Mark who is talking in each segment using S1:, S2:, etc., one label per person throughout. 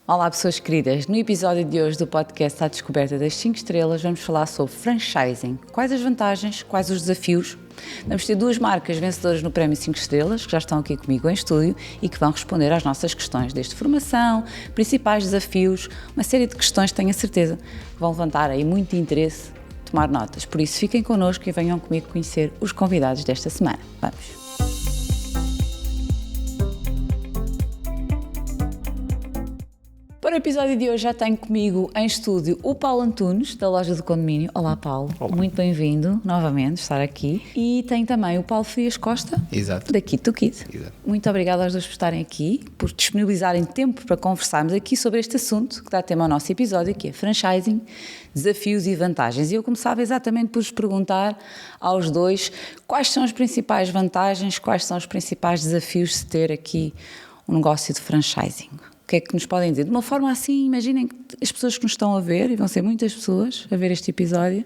S1: Olá pessoas queridas, no episódio de hoje do podcast À Descoberta das 5 Estrelas vamos falar sobre franchising. Quais as vantagens, quais os desafios? Vamos ter duas marcas vencedoras no Prémio 5 Estrelas que já estão aqui comigo em estúdio e que vão responder às nossas questões desde formação, principais desafios, uma série de questões que tenho a certeza que vão levantar aí muito interesse, tomar notas. Por isso fiquem connosco e venham comigo conhecer os convidados desta semana. Vamos! Para o episódio de hoje já tenho comigo em estúdio o Paulo Antunes, da Loja do Condomínio. Olá Paulo, Olá. Muito bem-vindo novamente estar aqui. E tem também o Paulo Frias Costa,
S2: Exato.
S1: Da Kit to Kit.
S2: Exato.
S1: Muito obrigada aos dois por estarem aqui, por disponibilizarem tempo para conversarmos aqui sobre este assunto que dá tema ao nosso episódio, que é franchising, desafios e vantagens. E eu começava exatamente por vos perguntar aos dois quais são as principais vantagens, quais são os principais desafios de ter aqui um negócio de franchising. O que é que nos podem dizer? De uma forma assim, imaginem que as pessoas que nos estão a ver, e vão ser muitas pessoas a ver este episódio,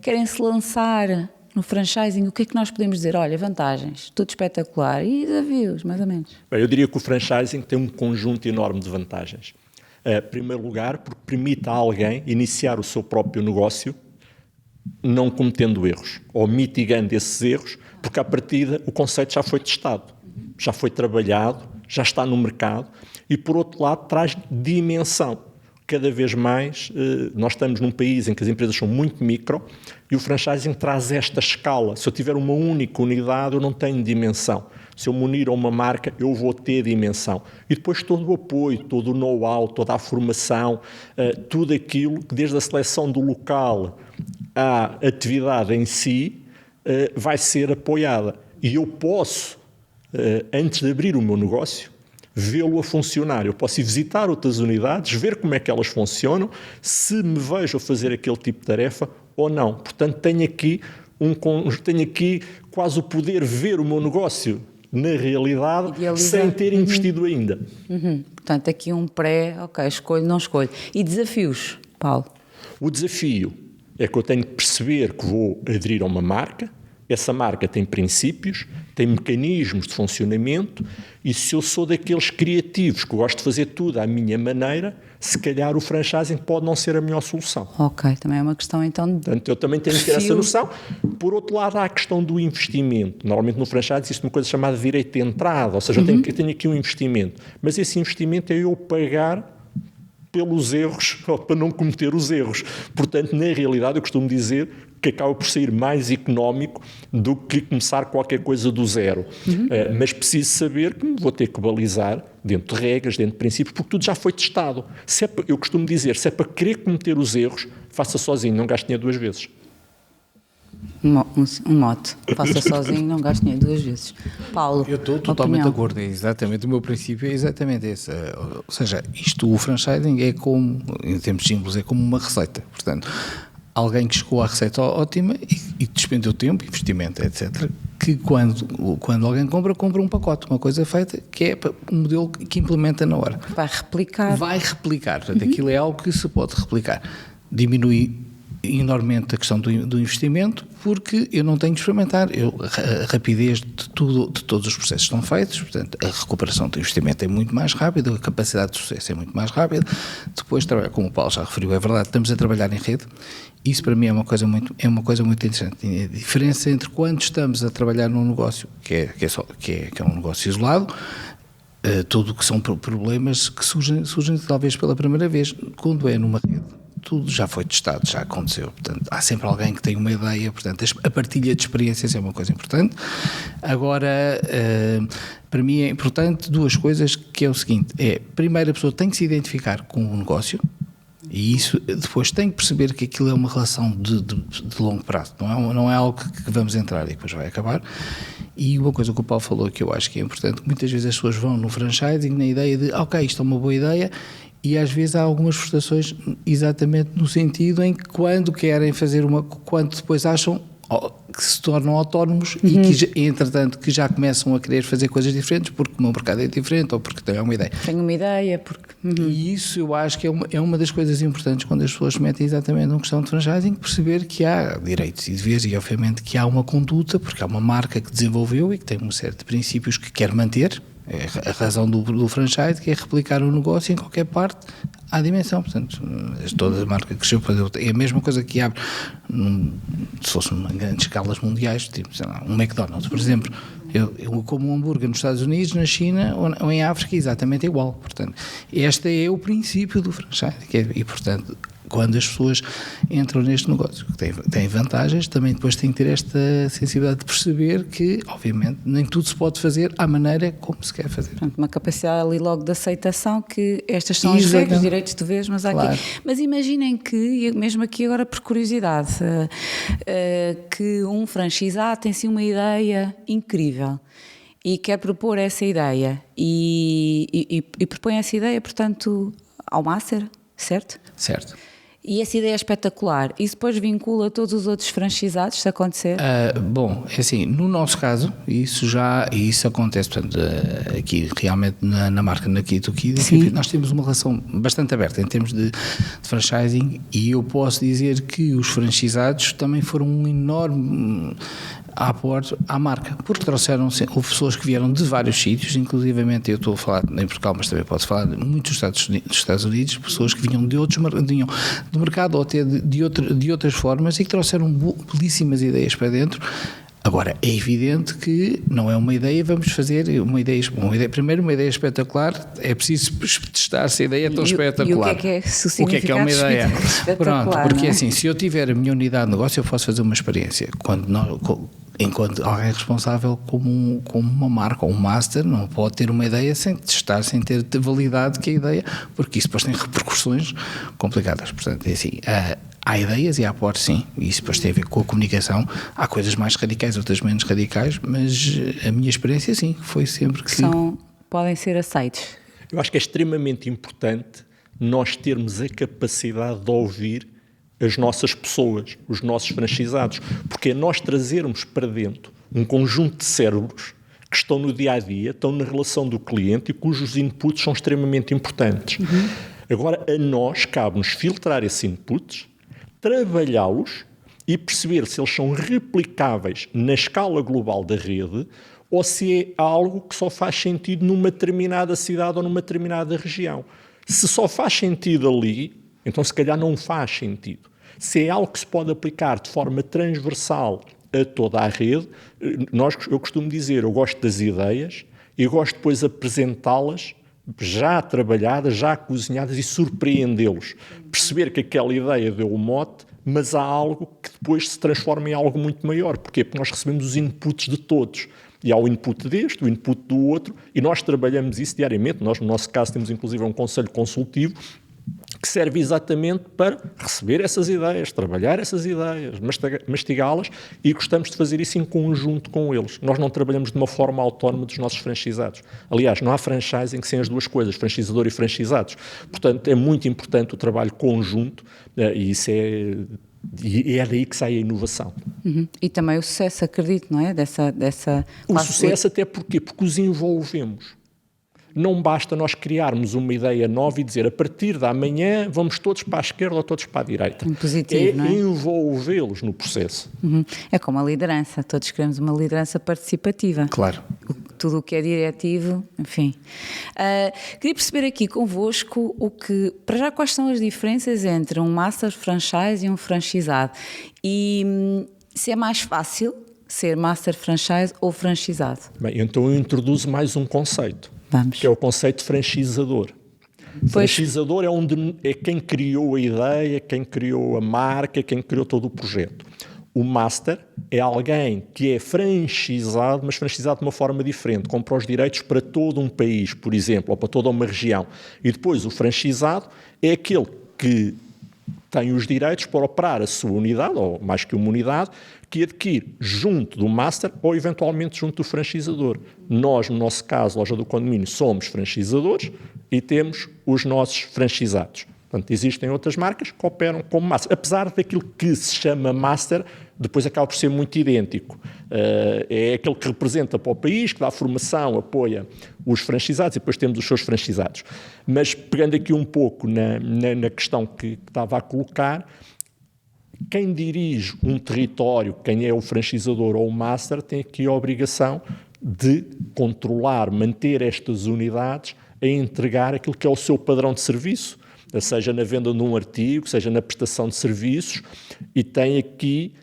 S1: querem se lançar no franchising, o que é que nós podemos dizer? Olha, vantagens, tudo espetacular, e desafios, mais ou menos.
S3: Bem, eu diria que o franchising tem um conjunto enorme de vantagens. Em primeiro lugar, porque permite a alguém iniciar o seu próprio negócio não cometendo erros, ou mitigando esses erros, porque à partida o conceito já foi testado, já foi trabalhado, já está no mercado e, por outro lado, traz dimensão. Cada vez mais, nós estamos num país em que as empresas são muito micro e o franchising traz esta escala. Se eu tiver uma única unidade, eu não tenho dimensão. Se eu me unir a uma marca, eu vou ter dimensão. E depois todo o apoio, todo o know-how, toda a formação, tudo aquilo que desde a seleção do local à atividade em si, vai ser apoiada. E eu posso, antes de abrir o meu negócio, vê-lo a funcionar. Eu posso ir visitar outras unidades, ver como é que elas funcionam, se me vejo a fazer aquele tipo de tarefa ou não. Portanto, tenho aqui quase o poder ver o meu negócio na realidade, sem ter investido ainda.
S1: Portanto, aqui um escolho, não escolho. E desafios, Paulo?
S3: O desafio é que eu tenho que perceber que vou aderir a uma marca. Essa marca tem princípios, tem mecanismos de funcionamento e se eu sou daqueles criativos que gosto de fazer tudo à minha maneira, se calhar o franchising pode não ser a melhor solução.
S1: Ok, também é uma questão então de
S3: Portanto, eu também tenho que ter essa noção. Por outro lado, há a questão do investimento. Normalmente no franchising existe uma coisa chamada direito de entrada, ou seja, eu tenho aqui um investimento, mas esse investimento é eu pagar pelos erros, ou para não cometer os erros. Portanto, na realidade, eu costumo dizer que acaba por sair mais económico do que começar qualquer coisa do zero. Mas preciso saber que me vou ter que balizar dentro de regras, dentro de princípios, porque tudo já foi testado. Eu costumo dizer, se é para querer cometer os erros, faça sozinho, não gaste dinheiro duas vezes.
S1: Um mote, faça sozinho, não gaste dinheiro duas vezes. Paulo,
S2: eu estou totalmente de acordo, exatamente, o meu princípio é exatamente esse, ou seja, o franchising é como, em termos simples, é como uma receita, portanto, alguém que chegou à receita ótima e despendeu tempo, investimento, etc., que quando alguém compra um pacote, uma coisa feita, que é um modelo que implementa na hora.
S1: Vai replicar,
S2: portanto, aquilo é algo que se pode replicar, diminui enormemente a questão do investimento, porque eu não tenho de experimentar, a rapidez de todos os processos estão feitos, portanto a recuperação do investimento é muito mais rápida, a capacidade de sucesso é muito mais rápida. Depois trabalhar, como o Paulo já referiu, é verdade, estamos a trabalhar em rede, isso para mim é uma coisa muito interessante. A diferença entre quando estamos a trabalhar num negócio que é um negócio isolado, tudo o que são problemas que surgem talvez pela primeira vez, quando é numa rede, tudo já foi testado, já aconteceu, portanto, há sempre alguém que tem uma ideia, portanto, a partilha de experiências é uma coisa importante. Agora, para mim é importante duas coisas, que é o seguinte, primeiro a pessoa tem que se identificar com o negócio, e isso depois tem que perceber que aquilo é uma relação de longo prazo, não é algo que vamos entrar e depois vai acabar. E uma coisa que o Paulo falou que eu acho que é importante, que muitas vezes as pessoas vão no franchising na ideia de, ok, isto é uma boa ideia, e às vezes há algumas frustrações exatamente no sentido em que quando querem fazer quando depois acham que se tornam autónomos e que, entretanto, que já começam a querer fazer coisas diferentes porque o meu mercado é diferente ou porque têm uma ideia.
S1: Tenho uma ideia, porque...
S2: E isso eu acho que é uma das coisas importantes quando as pessoas se metem exatamente numa questão de franchising, perceber que há direitos e deveres e, obviamente, que há uma conduta, porque há uma marca que desenvolveu e que tem uma série de princípios que quer manter, É a razão do franchise, que é replicar o negócio em qualquer parte à dimensão. Portanto, toda a marca cresceu. É a mesma coisa que abre, se fosse em grandes escalas mundiais, tipo, sei lá, um McDonald's, por exemplo. Eu como um hambúrguer nos Estados Unidos, na China ou em África, exatamente igual. Portanto, este é o princípio do franchise. E, portanto, quando as pessoas entram neste negócio, que tem vantagens, também depois têm que ter esta sensibilidade de perceber que, obviamente, nem tudo se pode fazer à maneira como se quer fazer.
S1: Portanto, uma capacidade ali logo de aceitação, que estas são as regras, direitos, deveres, mas há
S2: claro.
S1: aqui. Mas imaginem que, mesmo aqui agora por curiosidade, que um franchisado tem sim uma ideia incrível e quer propor essa ideia e propõe essa ideia, portanto, ao Master, certo?
S2: Certo.
S1: E essa ideia é espetacular. Isso depois vincula todos os outros franchisados, se acontecer?
S2: Bom, é assim, no nosso caso, isso acontece, portanto, aqui realmente na marca Nakito Kids, nós temos uma relação bastante aberta em termos de franchising, e eu posso dizer que os franchisados também foram um enorme aporte à marca, porque houve pessoas que vieram de vários sítios, inclusivamente eu estou a falar em Portugal, mas também posso falar de muitos dos Estados Unidos, pessoas que vinham de outros do mercado ou até de outras formas, e que trouxeram belíssimas ideias para dentro. Agora, é evidente que não é uma ideia, vamos fazer uma ideia primeiro, uma ideia espetacular, é preciso testar se a ideia é tão espetacular.
S1: E o que é o que
S2: é uma ideia?
S1: Espetacular?
S2: Pronto, porque
S1: não é?
S2: Assim, se eu tiver a minha unidade de negócio, eu posso fazer uma experiência. Enquanto alguém responsável como uma marca ou um master não pode ter uma ideia sem testar, sem ter validade que a ideia, porque isso depois tem repercussões complicadas. Portanto, é assim, há ideias e há aportes, sim, e isso depois tem a ver com a comunicação. Há coisas mais radicais, outras menos radicais, mas a minha experiência, sim, foi sempre que...
S1: Podem ser aceitos.
S3: Eu acho que é extremamente importante nós termos a capacidade de ouvir as nossas pessoas, os nossos franchisados, porque é nós trazermos para dentro um conjunto de cérebros que estão no dia-a-dia, estão na relação do cliente e cujos inputs são extremamente importantes. Agora, a nós cabe-nos filtrar esses inputs, trabalhá-los e perceber se eles são replicáveis na escala global da rede ou se é algo que só faz sentido numa determinada cidade ou numa determinada região. Se só faz sentido ali, então se calhar não faz sentido. Se é algo que se pode aplicar de forma transversal a toda a rede, eu costumo dizer, eu gosto das ideias e gosto depois de apresentá-las já trabalhadas, já cozinhadas e surpreendê-los. Perceber que aquela ideia deu o mote, mas há algo que depois se transforma em algo muito maior. Porquê? Porque nós recebemos os inputs de todos. E há o input deste, o input do outro, e nós trabalhamos isso diariamente. Nós, no nosso caso, temos inclusive um conselho consultivo que serve exatamente para receber essas ideias, trabalhar essas ideias, mastigá-las, e gostamos de fazer isso em conjunto com eles. Nós não trabalhamos de uma forma autónoma dos nossos franchisados. Aliás, não há franchising sem as duas coisas, franchisador e franchisados. Portanto, é muito importante o trabalho conjunto, e isso é daí que sai a inovação.
S1: E também o sucesso, acredito, não é?
S3: O sucesso até porque os envolvemos. Não basta nós criarmos uma ideia nova e dizer a partir de amanhã vamos todos para a esquerda ou todos para a direita.
S1: Positivo, não é?
S3: Envolvê-los no processo.
S1: É como a liderança, todos queremos uma liderança participativa.
S2: Claro.
S1: Tudo o que é diretivo, enfim. Queria perceber aqui convosco para já, quais são as diferenças entre um master franchise e um franchisado, e se é mais fácil ser master franchise ou franchisado.
S3: Bem, então eu introduzo mais um conceito.
S1: Vamos.
S3: Que é o conceito de franchisador. Franchisador é quem criou a ideia, quem criou a marca, quem criou todo o projeto. O master é alguém que é franchisado, mas franchisado de uma forma diferente, compra os direitos para todo um país, por exemplo, ou para toda uma região. E depois o franchisado é aquele que tem os direitos para operar a sua unidade, ou mais que uma unidade, que adquire junto do master ou eventualmente junto do franchisador. Nós, no nosso caso, Loja do Condomínio, somos franchisadores e temos os nossos franchisados. Portanto, existem outras marcas que operam como master. Apesar daquilo que se chama master, depois acaba por ser muito idêntico. É aquele que representa para o país, que dá formação, apoia os franchisados, e depois temos os seus franchisados. Mas, pegando aqui um pouco na questão que estava a colocar, quem dirige um território, quem é o franchisador ou o master, tem aqui a obrigação de controlar, manter estas unidades a entregar aquilo que é o seu padrão de serviço, seja na venda de um artigo, seja na prestação de serviços, e tem aqui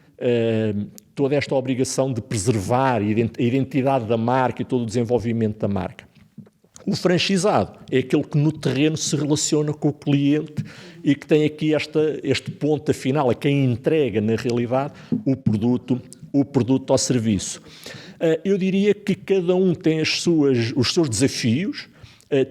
S3: toda esta obrigação de preservar a identidade da marca e todo o desenvolvimento da marca. O franchisado é aquele que no terreno se relaciona com o cliente e que tem aqui este ponto final, a quem entrega na realidade o produto ao serviço. Eu diria que cada um tem os seus desafios,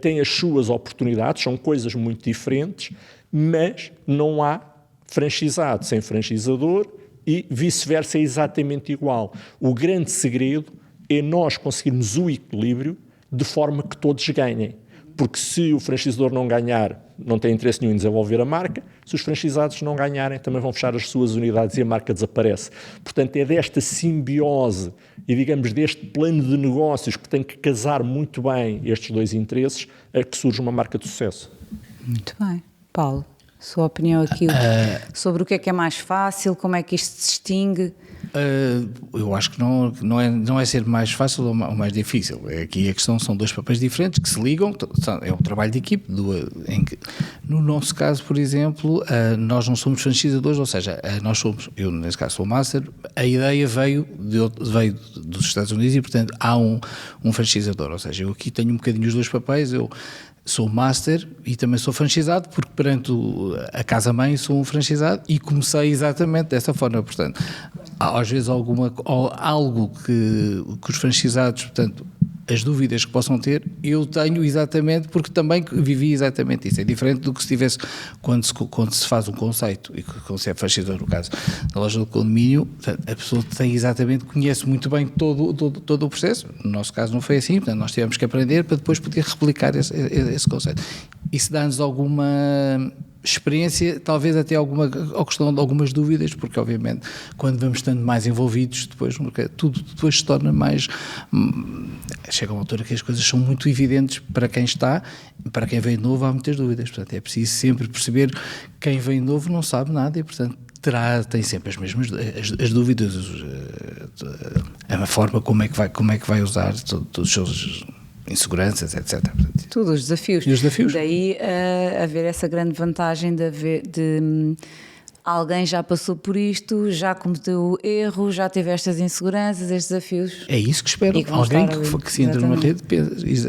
S3: tem as suas oportunidades, são coisas muito diferentes, mas não há franchisado sem franchisador e vice-versa é exatamente igual. O grande segredo é nós conseguirmos o equilíbrio de forma que todos ganhem. Porque se o franchisador não ganhar, não tem interesse nenhum em desenvolver a marca, se os franchisados não ganharem, também vão fechar as suas unidades e a marca desaparece. Portanto, é desta simbiose e, digamos, deste plano de negócios que tem que casar muito bem estes dois interesses, a que surge uma marca de sucesso.
S1: Muito bem. Paulo, sua opinião aqui sobre o que é mais fácil, como é que isto se distingue?
S2: Eu acho que não é ser mais fácil ou mais difícil. Aqui a questão são dois papéis diferentes que se ligam, é um trabalho de equipe. No nosso caso, por exemplo, nós não somos franchisadores, ou seja, eu nesse caso sou master, a ideia veio dos Estados Unidos e, portanto, há um franchisador, ou seja, eu aqui tenho um bocadinho os dois papéis, eu sou master e também sou franchisado, porque perante a casa-mãe sou um franchisado e comecei exatamente dessa forma. Portanto, às vezes algo que os franchisados, portanto, as dúvidas que possam ter, eu tenho exatamente, porque também vivi exatamente isso. É diferente do que se tivesse quando se faz um conceito, e quando se é franchisador, no caso da loja do condomínio, a pessoa conhece muito bem todo o processo. No nosso caso não foi assim, portanto nós tivemos que aprender para depois poder replicar esse conceito. Isso dá-nos alguma experiência, talvez até a questão de algumas dúvidas, porque obviamente quando vamos estando mais envolvidos, tudo depois se torna mais... Chega uma altura que as coisas são muito evidentes para quem está, para quem vem de novo há muitas dúvidas, portanto é preciso sempre perceber que quem vem de novo não sabe nada e portanto tem sempre as mesmas as dúvidas, a forma como é que vai usar todos os seus inseguranças, etc.
S1: Tudo, os desafios.
S2: E os desafios.
S1: Daí haver essa grande vantagem de alguém já passou por isto, já cometeu erro, já teve estas inseguranças, estes desafios.
S2: É isso que espero. Alguém que se entra numa rede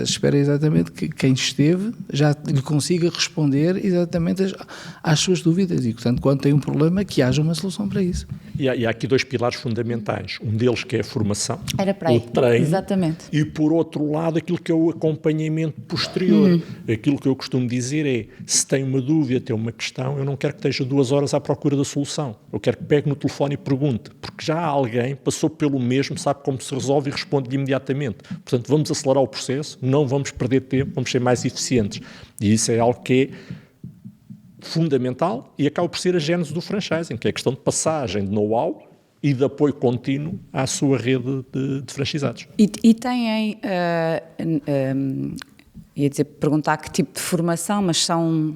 S2: espera exatamente que quem esteve já lhe consiga responder exatamente às suas dúvidas e, portanto, quando tem um problema, que haja uma solução para isso.
S3: E há aqui dois pilares fundamentais. Um deles que é a formação,
S1: o treino, exatamente.
S3: E por outro lado aquilo que é o acompanhamento posterior. Aquilo que eu costumo dizer é, se tem uma dúvida, tem uma questão, eu não quero que esteja 2 horas à procura da solução. Eu quero que pegue no telefone e pergunte, porque já alguém passou pelo mesmo, sabe como se resolve e responde imediatamente. Portanto, vamos acelerar o processo, não vamos perder tempo, vamos ser mais eficientes. E isso é algo que é fundamental e acaba por ser a gênese do franchising, que é a questão de passagem de know-how e de apoio contínuo à sua rede de franchisados.
S1: E têm, ia dizer, perguntar que tipo de formação, mas são,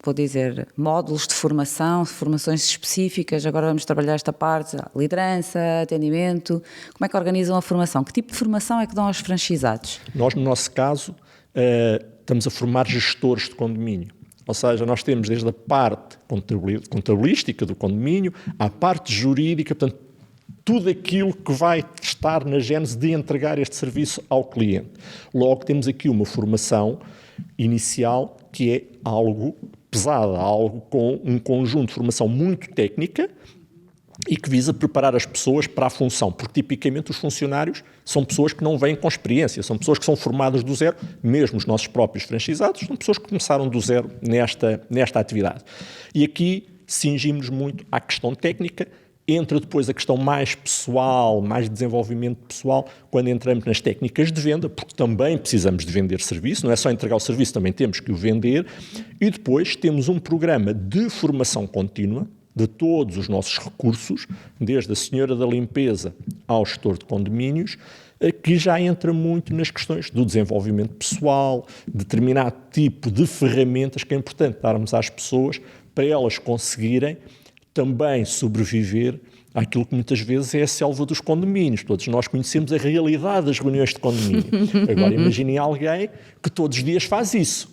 S1: vou dizer, módulos de formação, formações específicas, agora vamos trabalhar esta parte, liderança, atendimento, como é que organizam a formação? Que tipo de formação é que dão aos franchisados?
S3: Nós, no nosso caso, estamos a formar gestores de condomínio. Ou seja, nós temos desde a parte contabilística do condomínio à parte jurídica, portanto, tudo aquilo que vai estar na gênese de entregar este serviço ao cliente. Logo, temos aqui uma formação inicial que é algo pesada, algo com um conjunto de formação muito técnica e que visa preparar as pessoas para a função, porque tipicamente os funcionários são pessoas que não vêm com experiência, são pessoas que são formadas do zero, mesmo os nossos próprios franchisados, são pessoas que começaram do zero nesta atividade. E aqui cingimos muito à questão técnica, entra depois a questão mais pessoal, mais de desenvolvimento pessoal, quando entramos nas técnicas de venda, porque também precisamos de vender serviço, não é só entregar o serviço, também temos que o vender, e depois temos um programa de formação contínua, de todos os nossos recursos, desde a senhora da limpeza ao gestor de condomínios, que já entra muito nas questões do desenvolvimento pessoal, determinado tipo de ferramentas que é importante darmos às pessoas para elas conseguirem também sobreviver àquilo que muitas vezes é a selva dos condomínios. Todos nós conhecemos a realidade das reuniões de condomínio. Agora imaginem alguém que todos os dias faz isso,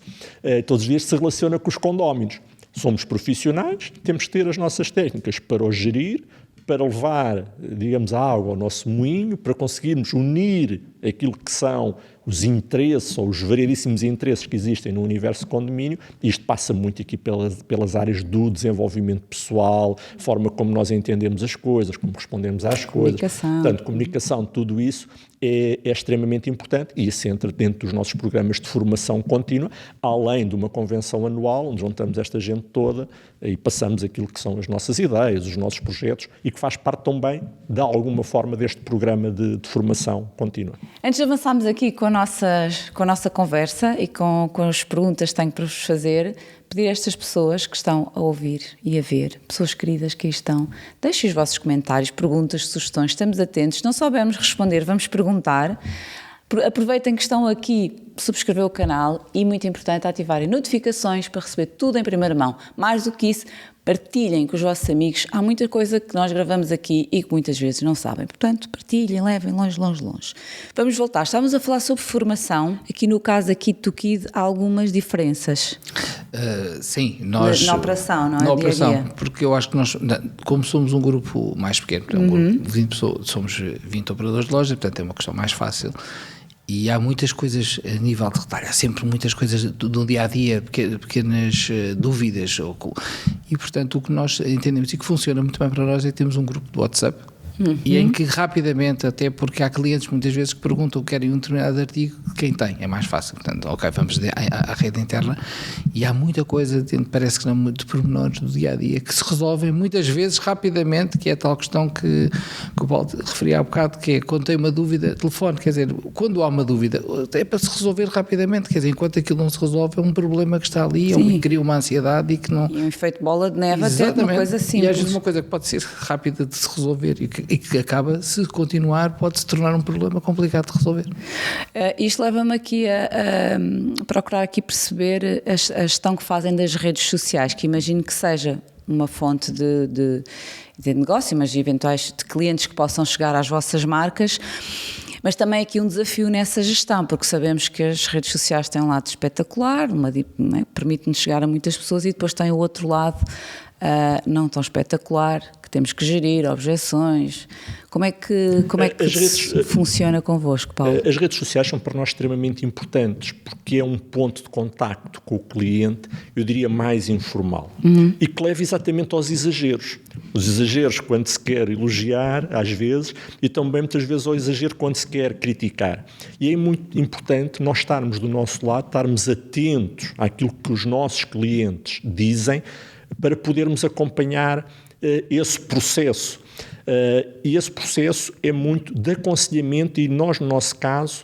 S3: todos os dias se relaciona com os condóminos. Somos profissionais, temos que ter as nossas técnicas para o gerir, para levar, digamos, a água ao nosso moinho, para conseguirmos unir aquilo que são os interesses ou os variedíssimos interesses que existem no universo de condomínio. Isto passa muito aqui pelas áreas do desenvolvimento pessoal, forma como nós entendemos as coisas, como respondemos às coisas. Portanto, comunicação, tudo isso é extremamente importante e isso entra dentro dos nossos programas de formação contínua, além de uma convenção anual, onde juntamos esta gente toda e passamos aquilo que são as nossas ideias, os nossos projetos e que faz parte também, de alguma forma, deste programa de formação contínua.
S1: Antes de avançarmos aqui com a nossa conversa e com as perguntas que tenho para vos fazer, pedir a estas pessoas que estão a ouvir e a ver, pessoas queridas que aí estão, deixem os vossos comentários, perguntas, sugestões, estamos atentos, se não soubermos responder, vamos perguntar. Aproveitem que estão aqui, subscrever o canal e, muito importante, ativarem notificações para receber tudo em primeira mão. Mais do que isso, partilhem com os vossos amigos. Há muita coisa que nós gravamos aqui e que muitas vezes não sabem. Portanto, partilhem, levem longe. Vamos voltar. Estávamos a falar sobre formação. Aqui no caso da Kit to Kid há algumas diferenças.
S2: Sim, nós...
S1: Na operação, não é?
S2: Na operação,
S1: dia a dia.
S2: porque eu acho que nós, como somos um grupo mais pequeno, um grupo de 20 pessoas, somos 20 operadores de loja, portanto é uma questão mais fácil. E há muitas coisas a nível de retalho, há sempre muitas coisas do dia-a-dia, pequenas dúvidas. E, portanto, o que nós entendemos e que funciona muito bem para nós é que temos um grupo de WhatsApp e em que rapidamente, até porque há clientes muitas vezes que perguntam que querem um determinado artigo, quem tem, é mais fácil. Portanto, ok, vamos à rede interna e há muita coisa, parece que não, de pormenores do dia-a-dia, que se resolvem muitas vezes rapidamente, que é a tal questão que o Paulo referia há bocado, que é quando tem uma dúvida, telefone, quer dizer, quando há uma dúvida, é para se resolver rapidamente, quer dizer, enquanto aquilo não se resolve, é um problema que está ali, é que cria uma ansiedade e que não...
S1: E um efeito bola de neve até uma coisa simples.
S2: E às vezes uma coisa que pode ser rápida de se resolver e que acaba, se continuar, pode se tornar um problema complicado de resolver.
S1: Isto leva-me aqui a procurar aqui perceber a gestão que fazem das redes sociais, que imagino que seja uma fonte de negócio, mas eventuais de clientes que possam chegar às vossas marcas, mas também aqui um desafio nessa gestão, porque sabemos que as redes sociais têm um lado espetacular, permite-nos chegar a muitas pessoas e depois tem o outro lado não tão espetacular, que temos que gerir, objeções. Como é que funciona convosco, Paulo?
S3: As redes sociais são para nós extremamente importantes, porque é um ponto de contacto com o cliente, eu diria mais informal, e que leva exatamente aos exageros. Os exageros quando se quer elogiar, às vezes, e também muitas vezes ao exagero quando se quer criticar. E é muito importante nós estarmos do nosso lado, estarmos atentos àquilo que os nossos clientes dizem, para podermos acompanhar esse processo. E esse processo é muito de aconselhamento e nós, no nosso caso,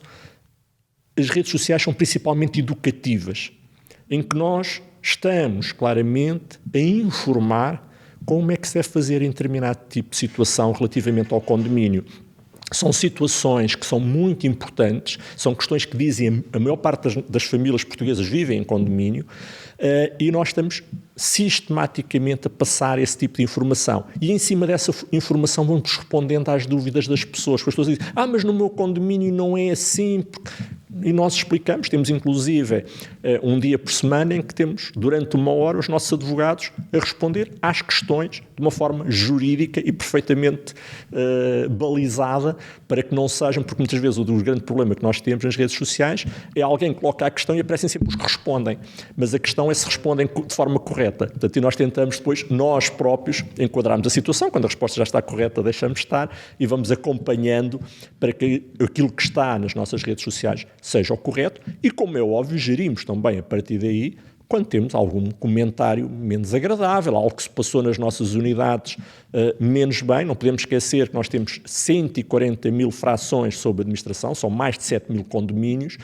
S3: as redes sociais são principalmente educativas, em que nós estamos claramente a informar como é que se deve fazer em determinado tipo de situação relativamente ao condomínio. São situações que são muito importantes, são questões que dizem a maior parte das famílias portuguesas vivem em condomínio e nós estamos sistematicamente a passar esse tipo de informação. E em cima dessa informação vamos respondendo às dúvidas das pessoas. As pessoas dizem, mas no meu condomínio não é assim... E nós explicamos, temos inclusive um dia por semana em que temos, durante 1 hora, os nossos advogados a responder às questões de uma forma jurídica e perfeitamente balizada, para que não sejam, porque muitas vezes o grande problema que nós temos nas redes sociais é alguém que coloca a questão e aparecem sempre os que respondem, mas a questão é se respondem de forma correta. Portanto, e nós tentamos depois, nós próprios, enquadrarmos a situação, quando a resposta já está correta, deixamos estar e vamos acompanhando para que aquilo que está nas nossas redes sociais seja o correto e, como é óbvio, gerimos também a partir daí quando temos algum comentário menos agradável, algo que se passou nas nossas unidades menos bem. Não podemos esquecer que nós temos 140 mil frações sob administração, são mais de 7 mil condomínios,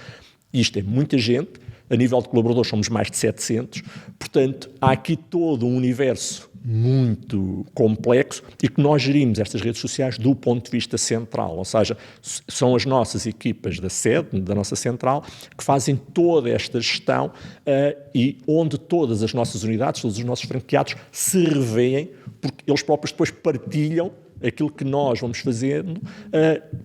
S3: isto é muita gente, a nível de colaboradores somos mais de 700, portanto há aqui todo um universo muito complexo e que nós gerimos estas redes sociais do ponto de vista central, ou seja, são as nossas equipas da sede, da nossa central, que fazem toda esta gestão e onde todas as nossas unidades, todos os nossos franqueados se revêem, porque eles próprios depois partilham aquilo que nós vamos fazendo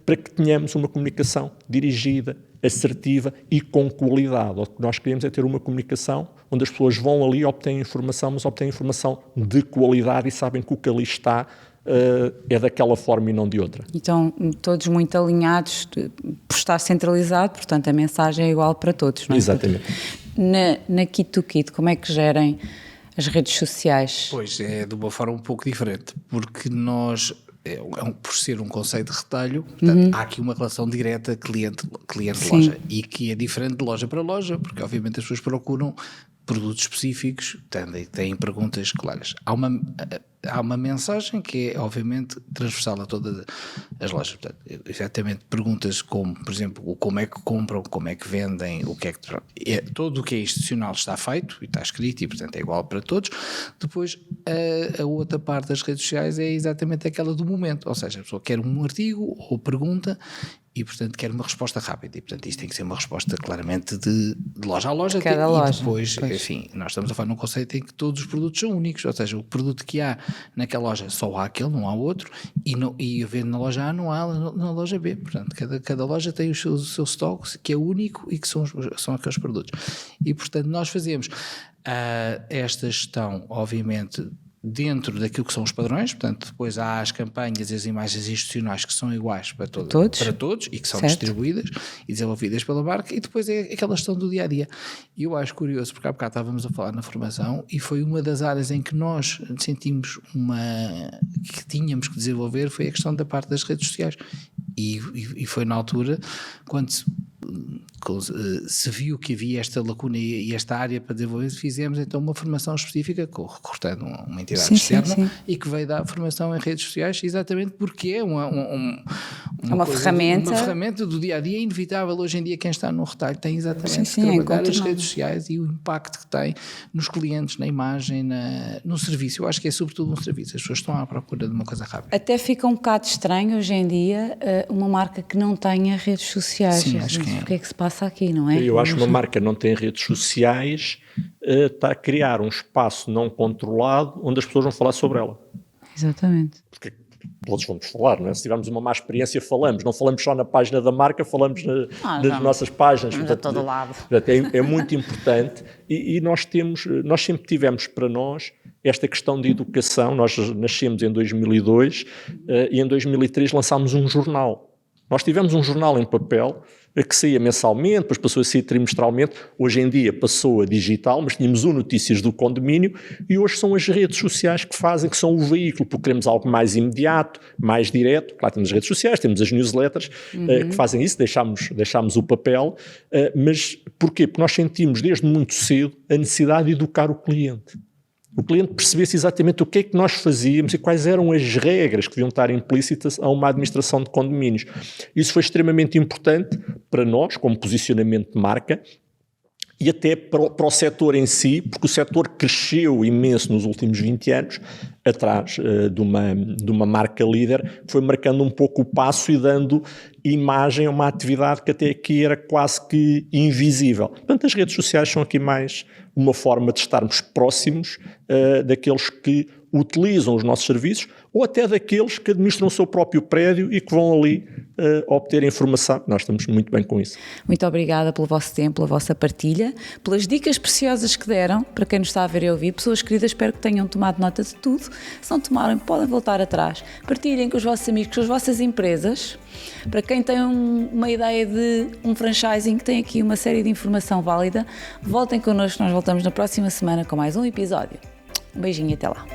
S3: para que tenhamos uma comunicação dirigida, assertiva e com qualidade. O que nós queremos é ter uma comunicação onde as pessoas vão ali, obtêm informação, mas obtêm informação de qualidade e sabem que o que ali está é daquela forma e não de outra.
S1: Então, todos muito alinhados por estar centralizado, portanto a mensagem é igual para todos, não é?
S3: Exatamente.
S1: Na Kit2Kit, como é que gerem as redes sociais?
S2: Pois, é de uma forma um pouco diferente, porque nós, por ser um conceito de retalho, portanto, há aqui uma relação direta cliente-loja, e que é diferente de loja para loja, porque obviamente as pessoas procuram produtos específicos, têm perguntas claras. Há uma mensagem que é, obviamente, transversal a todas as lojas. Portanto, exatamente perguntas como, por exemplo, como é que compram, como é que vendem, o que é que... Tudo o que é institucional está feito e está escrito e, portanto, é igual para todos. Depois, a outra parte das redes sociais é exatamente aquela do momento. Ou seja, a pessoa quer um artigo ou pergunta e, portanto, quer uma resposta rápida. E, portanto, isto tem que ser uma resposta claramente de loja a loja.
S1: Cada loja.
S2: E depois, enfim, nós estamos a falar num conceito em que todos os produtos são únicos. Ou seja, o produto que há naquela loja só há aquele, não há outro. E vendo na loja A, não há na loja B. Portanto, cada loja tem o seu estoque, que é único e que são aqueles produtos. E, portanto, nós fazemos esta gestão, obviamente, dentro daquilo que são os padrões, portanto, depois há as campanhas e as imagens institucionais que são iguais para todos e que são distribuídas e desenvolvidas pela marca, e depois é aquela gestão do dia-a-dia. E eu acho curioso, porque há bocado estávamos a falar na formação e foi uma das áreas em que nós sentimos que tínhamos que desenvolver, foi a questão da parte das redes sociais. E foi na altura, quando se viu que havia esta lacuna e esta área para desenvolver, fizemos então uma formação específica, recortando uma entidade externa, e que veio dar formação em redes sociais, exatamente porque é uma ferramenta do dia-a-dia inevitável. Hoje em dia quem está no retalho tem exatamente que trabalhar as redes sociais e o impacto que tem nos clientes, na imagem, no serviço. Eu acho que é sobretudo um serviço, as pessoas estão à procura de uma coisa rápida.
S1: Até fica um bocado estranho hoje em dia uma marca que não tenha redes sociais.
S2: Sim, acho que
S1: o que é que se passa aqui, não é?
S3: Eu acho que uma marca não tem redes sociais, está a criar um espaço não controlado onde as pessoas vão falar sobre ela.
S1: Exatamente.
S3: Porque todos vamos falar, não é? Se tivermos uma má experiência, falamos. Não falamos só na página da marca, falamos nas nossas páginas.
S1: Vamos a todo lado.
S3: É muito importante e nós sempre tivemos para nós esta questão de educação. Nós nascemos em 2002 e em 2003 lançámos um jornal. Nós tivemos um jornal em papel que saía mensalmente, depois passou a sair trimestralmente. Hoje em dia passou a digital, mas tínhamos o Notícias do Condomínio e hoje são as redes sociais que que são o veículo, porque queremos algo mais imediato, mais direto. Claro, temos as redes sociais, temos as newsletters que fazem isso, deixámos o papel, mas porquê? Porque nós sentimos desde muito cedo a necessidade de educar o cliente. O cliente percebesse exatamente o que é que nós fazíamos e quais eram as regras que deviam estar implícitas a uma administração de condomínios. Isso foi extremamente importante para nós, como posicionamento de marca, e até para o setor em si, porque o setor cresceu imenso nos últimos 20 anos, atrás de uma marca líder, foi marcando um pouco o passo e dando imagem a uma atividade que até aqui era quase que invisível. Portanto, as redes sociais são aqui mais uma forma de estarmos próximos daqueles que utilizam os nossos serviços ou até daqueles que administram o seu próprio prédio e que vão ali obter informação. Nós estamos muito bem com isso.
S1: Muito obrigada pelo vosso tempo, pela vossa partilha, pelas dicas preciosas que deram, para quem nos está a ver e ouvir. Pessoas queridas, espero que tenham tomado nota de tudo. Se não tomaram, podem voltar atrás. Partilhem com os vossos amigos, com as vossas empresas. Para quem tem uma ideia de um franchising, que tem aqui uma série de informação válida, voltem connosco, nós voltamos na próxima semana com mais um episódio. Um beijinho e até lá.